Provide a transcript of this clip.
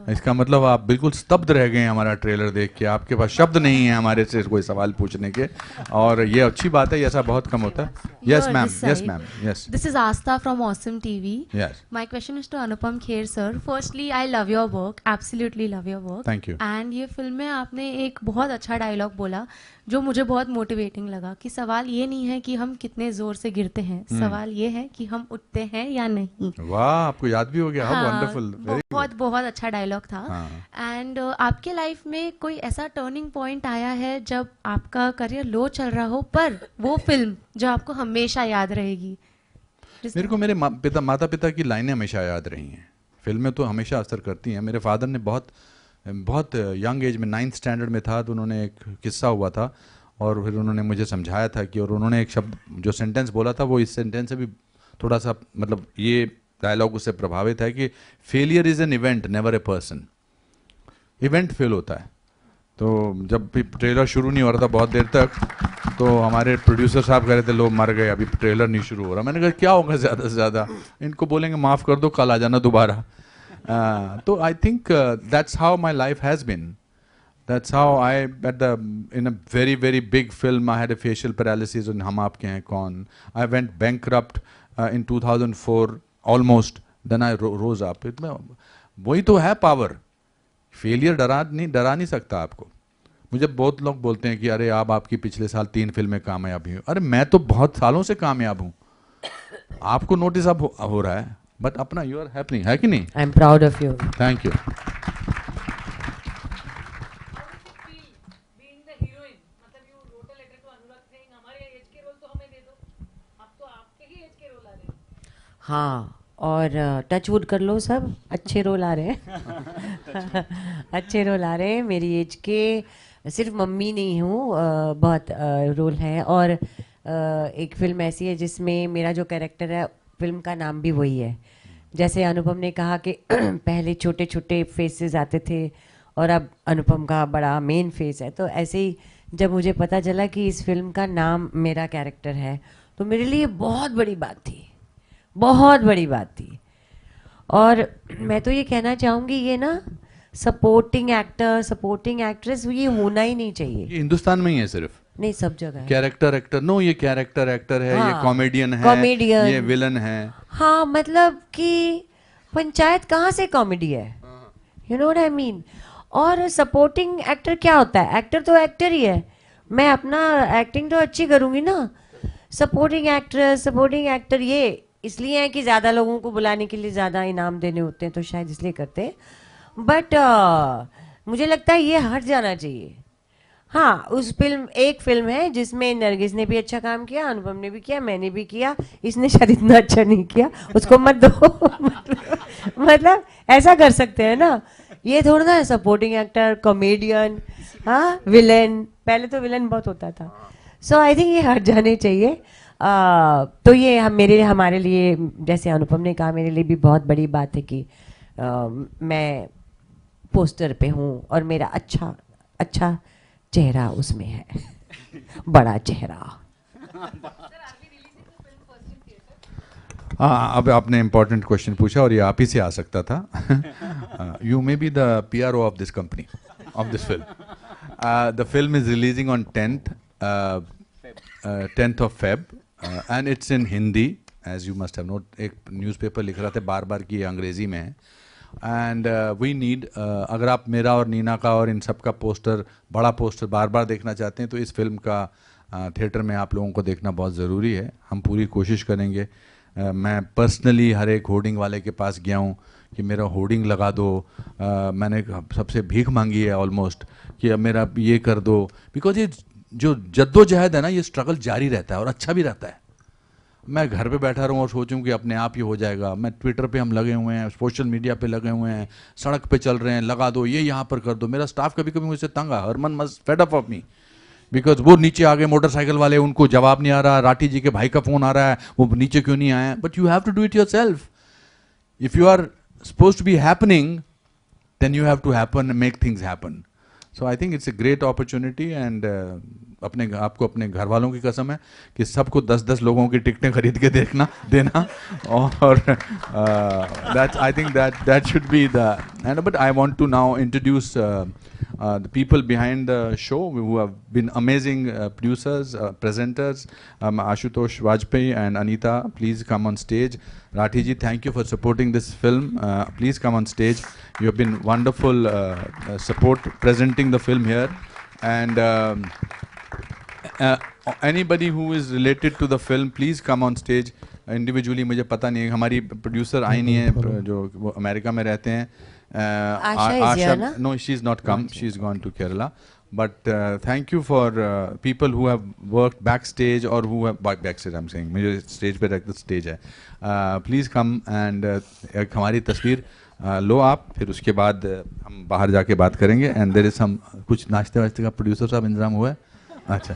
इसका मतलब आप बिल्कुल स्तब्ध रह गए हैं हमारा ट्रेलर देख के, आपके पास शब्द नहीं है हमारे से कोई सवाल पूछने के, और ये अच्छी बात है, ऐसा बहुत कम होता है. Yes ma'am, yes ma'am, yes. This is Asta from Awesome TV. Yes. My question is to Anupam Kher sir. Firstly, I love your work. Absolutely love your work. Thank you. And ये film में आपने एक बहुत अच्छा dialogue बोला जो मुझे बहुत मोटिवेटिंग लगा कि सवाल ये नहीं है कि हम कितने जोर से गिरते हैं, सवाल ये है कि हम उठते हैं या नहीं. वाह, आपको याद भी हो गया. How wonderful. बहुत बहुत अच्छा डायलॉग था. एंड आपके लाइफ में कोई ऐसा टर्निंग पॉइंट आया है जब आपका करियर लो चल रहा हो पर वो फिल्म जो आपको हमेशा याद रहेगी? मेरे को मेरे माता पिता की लाइनें हमेशा याद रही हैं. फिल्में तो हमेशा असर करती हैं. मेरे फादर ने बहुत यंग एज में 9th स्टैंडर्ड में था तो उन्होंने एक किस्सा हुआ था और फिर उन्होंने मुझे समझाया था कि, और उन्होंने एक शब्द जो सेंटेंस बोला था वो इस सेंटेंस से भी थोड़ा सा मतलब ये डायलॉग उससे प्रभावित है कि failure is an event never a person. Event fail होता है. तो जब भी ट्रेलर शुरू नहीं हो रहा था बहुत देर तक, तो हमारे प्रोड्यूसर साहब कह रहे थे लोग मर गए, अभी ट्रेलर नहीं शुरू हो रहा. मैंने कहा क्या होगा ज़्यादा से ज़्यादा, इनको बोलेंगे माफ़ कर दो, कल आ जाना दोबारा. तो I think that's how my life has been. That's how in a very, very big film, I had a facial paralysis in Hum Aapke Hain Kaun. I went bankrupt in 2004, almost. Then I rose up. वही तो है power. Failure डरा नहीं सकता आपको. मुझे बहुत लोग बोलते हैं कि अरे आपकी पिछले साल 3 फिल्में कामयाब हुई. अरे मैं तो बहुत सालों से कामयाब हूँ. आपको नोटिस अब हो रहा है, बट अपना यू आर हैपनिंग, है कि नहीं? I am proud of you. Thank you. हाँ, और टचवुड कर लो, सब अच्छे रोल आ रहे हैं. अच्छे रोल आ रहे हैं. मेरी एज के सिर्फ मम्मी नहीं हूँ, बहुत रोल हैं. और एक फिल्म ऐसी है जिसमें मेरा जो कैरेक्टर है, फिल्म का नाम भी वही है. जैसे अनुपम ने कहा कि पहले छोटे छोटे फेसेस आते थे और अब अनुपम का बड़ा मेन फेस है, तो ऐसे ही जब मुझे पता चला कि इस फिल्म का नाम मेरा कैरेक्टर है तो मेरे लिए बहुत बड़ी बात थी, बहुत बड़ी बात थी. और मैं तो ये कहना चाहूँगी, ये ना सपोर्टिंग एक्टर, सपोर्टिंग एक्ट्रेस ये होना ही नहीं चाहिए. ये हिंदुस्तान में ही है सिर्फ? नहीं, सब जगह है. कैरेक्टर एक्टर, नो, ये कैरेक्टर एक्टर है. हाँ, ये कॉमेडियन है, कॉमेडियन, ये विलन है. हाँ, मतलब कि पंचायत कहाँ से कॉमेडी है, you know what I mean. और सपोर्टिंग एक्टर क्या होता है? एक्टर तो एक्टर ही है. मैं अपना एक्टिंग तो अच्छी करूँगी ना. सपोर्टिंग एक्ट्रेस, सपोर्टिंग एक्टर ये इसलिए है कि ज़्यादा लोगों को बुलाने के लिए ज़्यादा इनाम देने होते हैं, तो शायद इसलिए करते हैं. बट मुझे लगता है ये हट जाना चाहिए. हाँ, एक फिल्म है जिसमें नरगिस ने भी अच्छा काम किया, अनुपम ने भी किया, मैंने भी किया. इसने शायद इतना अच्छा नहीं किया, उसको मत दो. मतलब ऐसा कर सकते हैं ना. ये थोड़ा ना सपोर्टिंग एक्टर, कॉमेडियन, हाँ, विलन. पहले तो विलन बहुत होता था. सो आई थिंक ये हट जाने चाहिए. तो ये हमारे लिए, जैसे अनुपम ने कहा, मेरे लिए भी बहुत बड़ी बात है कि मैं पोस्टर पे हूँ और मेरा अच्छा चेहरा उसमें है. बड़ा चेहरा. हाँ, अब आपने इम्पोर्टेंट क्वेश्चन पूछा और ये आप ही से आ सकता था. You may be the PRO of this company, of this film. The film is releasing on 10th of Feb. And it's in Hindi, as you must have noted. एक न्यूज़पेपर लिख रहा था बार कि ये अंग्रेज़ी में है. एंड वी नीड, अगर आप मेरा और नीना का और इन सब का पोस्टर, बड़ा पोस्टर बार देखना चाहते हैं तो इस फिल्म का थिएटर में आप लोगों को देखना बहुत ज़रूरी है. हम पूरी कोशिश करेंगे. मैं पर्सनली हर एक होर्डिंग वाले के पास गया हूँ कि मेरा होर्डिंग लगा दो. मैंने सबसे भीख मांगी है ऑलमोस्ट कि अब मेरा ये कर दो. बिकॉज ये जो जद्दोजहद है ना, ये स्ट्रगल जारी रहता है और अच्छा भी रहता है. मैं घर पे बैठा रहूँ और सोचूं कि अपने आप ही हो जाएगा. मैं ट्विटर पे हम लगे हुए हैं, सोशल मीडिया पे लगे हुए हैं, सड़क पे चल रहे हैं, लगा दो, ये यहाँ पर कर दो. मेरा स्टाफ कभी कभी मुझसे तंग आ, Harman must fed up of me, because वो नीचे आ गए मोटरसाइकिल वाले, उनको जवाब नहीं आ रहा. राठी जी के भाई का फ़ोन आ रहा है, वो नीचे क्यों नहीं आए. But you have to do it yourself. If you are suppose to be happening, then you have to happen, make things happen. So I think it's a great opportunity and आपको अपने घर वालों की कसम है कि सबको 10-10 लोगों की टिकटें खरीद के देखना देना और that I think that should be the end but I want to now introduce the people behind the show who have been amazing producers, presenters, Ashutosh Vajpayee and Anita, please come on stage. Rathi ji, thank you for supporting this film. Please come on stage. You have been wonderful support presenting the film here. And anybody who is related to the film, please come on stage. Individually मुझे पता नहीं है, हमारी producer I नहीं है जो वो America में रहते हैं. Asha, no, she's not come. She's gone to Kerala. But thank you for people who have worked backstage or who have backstage. I'm saying, मुझे stage पे रख stage है. Please come and एक हमारी तस्वीर लो आप, फिर उसके बाद हम बाहर जाके बात करेंगे. And there is some कुछ नाश्ते वाश्ते का प्रोड्यूसर साहब इंतजाम हुआ है. अच्छा.